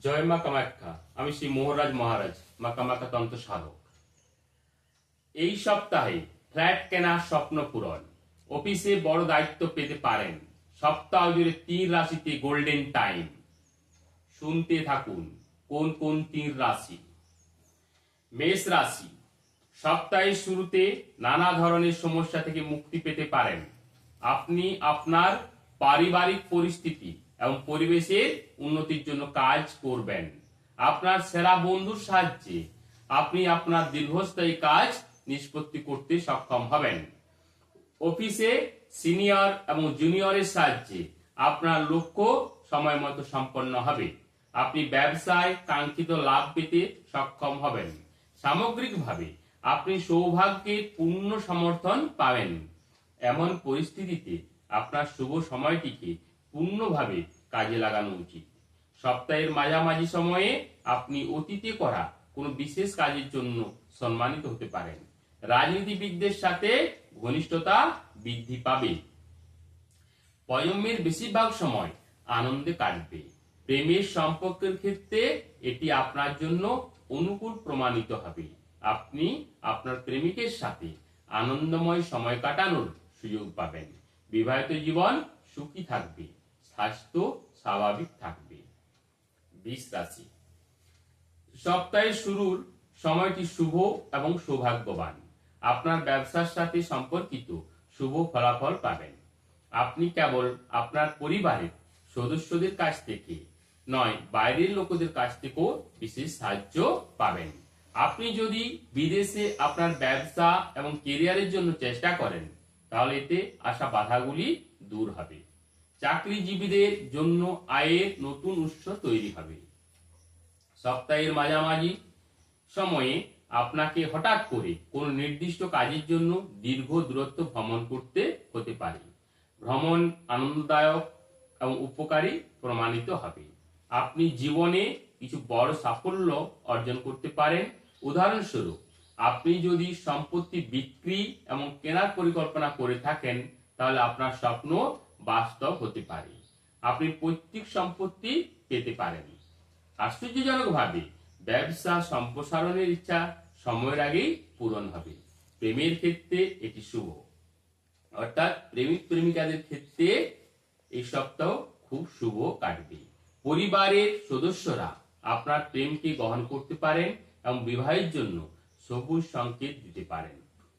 জয় মা কামাখ্যা। আমি শ্রী মোহরাজ মহারাজ মা কামাখ্যা তন্ত্র সাধক। এই সপ্তাহে ফ্ল্যাট কেনার স্বপ্ন পূরণ, অফিসে বড় দায়িত্ব পেতে পারেন। সপ্তাহ জুড়ে 3 রাশিতে গোল্ডেন টাইম। শুনতে থাকুন কোন কোন 3 রাশি। মেষ রাশি, সপ্তাহের শুরুতে নানা ধরনের সমস্যা থেকে মুক্তি পেতে পারেন। আপনি আপনার পারিবারিক পরিস্থিতি এবং পরিবেশের উন্নতির জন্য কাজ করবেন। আপনার সেরা বন্ধুর সাহায্যে আপনি আপনার দীর্ঘস্থায়ী কাজ নিষ্পত্তি করতে সক্ষম হবেন। অফিসে সিনিয়র এবং জুনিয়রের সাহায্যে আপনার লক্ষ্য সময় মতো সম্পন্ন হবে। আপনি ব্যবসায় কাঙ্ক্ষিত লাভ পেতে সক্ষম হবেন। সামগ্রিকভাবে আপনি সৌভাগ্যের পূর্ণ সমর্থন পাবেন। এমন পরিস্থিতিতে আপনার শুভ সময়টিকে পূর্ণভাবে কাজে লাগানো উচিত। সপ্তাহের মাঝামাঝি সময়ে আপনি অতীতে করা কোনো বিশেষ কাজের জন্য সম্মানিত হতে পারেন। রাজনীতিবিদদের সাথে ঘনিষ্ঠতা বৃদ্ধি পাবে। প্রজন্মের বেশিরভাগ সময় আনন্দে কাটবে। প্রেমের সম্পর্কের ক্ষেত্রে এটি আপনার জন্য অনুকূল প্রমাণিত হবে। আপনি আপনার প্রেমিকের সাথে আনন্দময় সময় কাটানোর সুযোগ পাবেন। বিবাহিত জীবন সুখী থাকবে, স্বাস্থ্য স্বাভাবিক থাকবে। বৃষ রাশি, সপ্তাহের শুরুর সময়টি শুভ এবং সৌভাগ্যবান। আপনার ব্যবসার সাথে সম্পর্কিত শুভ ফলাফল পাবেন। আপনি কেবল আপনার পরিবারের সদস্যদের কাছ থেকে নয়, বাইরের লোকদের কাছ থেকেও বিশেষ সাহায্য পাবেন। আপনি যদি বিদেশে আপনার ব্যবসা এবং কেরিয়ারের জন্য চেষ্টা করেন, তাহলে এতে আসা বাধাগুলি দূর হবে। চাকরিজীবীদের জন্য আয়ের নতুন উৎস তৈরি হবে। সপ্তাহের মাঝামাঝি সময়ে আপনাকে হঠাৎ করে কোনো নির্দিষ্ট কাজের জন্য দীর্ঘ দূরত্ব ভ্রমণ করতে হতে পারে। ভ্রমণ আনন্দদায়ক এবং উপকারী প্রমাণিত হবে। আপনি জীবনে কিছু বড় সাফল্য অর্জন করতে পারেন। উদাহরণস্বরূপ, আপনি যদি সম্পত্তি বিক্রি এবং কেনার পরিকল্পনা করে থাকেন, তাহলে আপনার স্বপ্ন বাস্তব হতে পারে। আপনি পৈতৃক সম্পত্তি পেতে পারেন। আশ্চর্যজনকভাবে ব্যবসা সম্প্রসারণের ইচ্ছা সময়ের আগেই পূরণ হবে। প্রেমের ক্ষেত্রে এটি শুভ, অর্থাৎ প্রেমিক প্রেমিকাদের ক্ষেত্রে এই সপ্তাহ খুব শুভ কাটবে। পরিবারের সদস্যরা আপনার প্রেমকে গ্রহণ করতে পারেন এবং বিবাহের জন্য সবুজ সংকেত দিতে পারেন।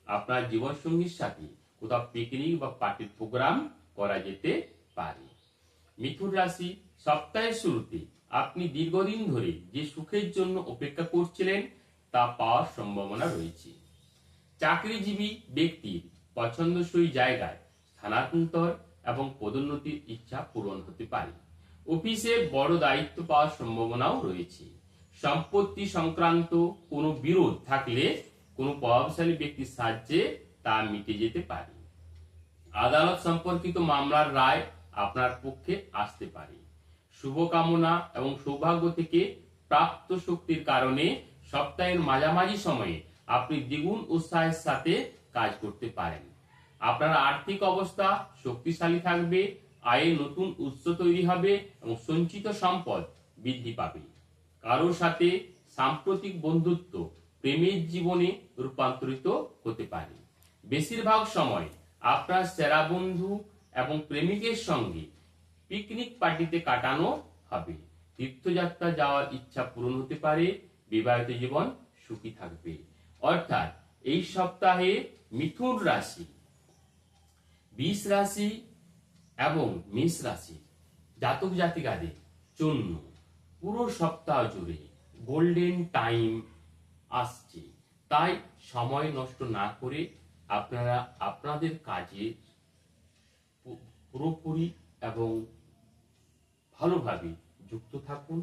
আপনার জীবনসঙ্গীর সাথে কোথাও পিকনিক বা পার্টির প্রোগ্রাম করা যেতে পারে। মিথুন রাশি, সপ্তাহের শুরুতে আপনি দীর্ঘদিন ধরে যে সুখের জন্য অপেক্ষা করছিলেন তা পাওয়ার সম্ভাবনা রয়েছে। চাকরিজীবী ব্যক্তির পছন্দসই জায়গায় স্থানান্তর এবং পদোন্নতির ইচ্ছা পূরণ হতে পারে। অফিসে বড় দায়িত্ব পাওয়ার সম্ভাবনাও রয়েছে। সম্পত্তি সংক্রান্ত কোনো বিরোধ থাকলে কোনো প্রভাবশালী ব্যক্তির সাহায্যে তা মিটে যেতে পারে। আদালত সম্পর্কিত মামলার রায় আপনার পক্ষে আসতে পারে। শুভকামনা এবং সৌভাগ্য থেকে প্রাপ্ত শক্তির কারণে সপ্তাহের মাঝামাঝি সময়ে আপনি দ্বিগুণ উৎসাহের সাথে কাজ করতে পারেন। আপনার আর্থিক অবস্থা শক্তিশালী থাকবে, আয়ের নতুন উৎস তৈরি হবে এবং সঞ্চিত সম্পদ বৃদ্ধি পাবে। কারোর সাথে সাম্প্রতিক বন্ধুত্ব প্রেমের জীবনে রূপান্তরিত হতে পারে। বেশিরভাগ সময় আপনার সেরা বন্ধু এবং প্রেমিকের সঙ্গে পিকনিক পার্টিতে কাটানো হবে। তীর্থযাত্রা যাওয়ার ইচ্ছা পূরণ হতে পারে। বিবাহিত জীবন সুখী থাকবে। অর্থাৎ এই সপ্তাহে মিথুন রাশি, বৃষ রাশি এবং মেষ রাশি জাতক জাতিকাদের জন্য পুরো সপ্তাহ জুড়ে গোল্ডেন টাইম আসছে। তাই সময় নষ্ট না করে আপনারা আপনাদের কাজে পুরোপুরি এবং ভালোভাবে যুক্ত থাকুন।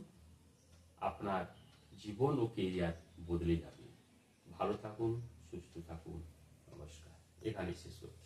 আপনার জীবন ও কেরিয়ার বদলে যাবে। ভালো থাকুন, সুস্থ থাকুন। নমস্কার। এখানে শেষ করছি।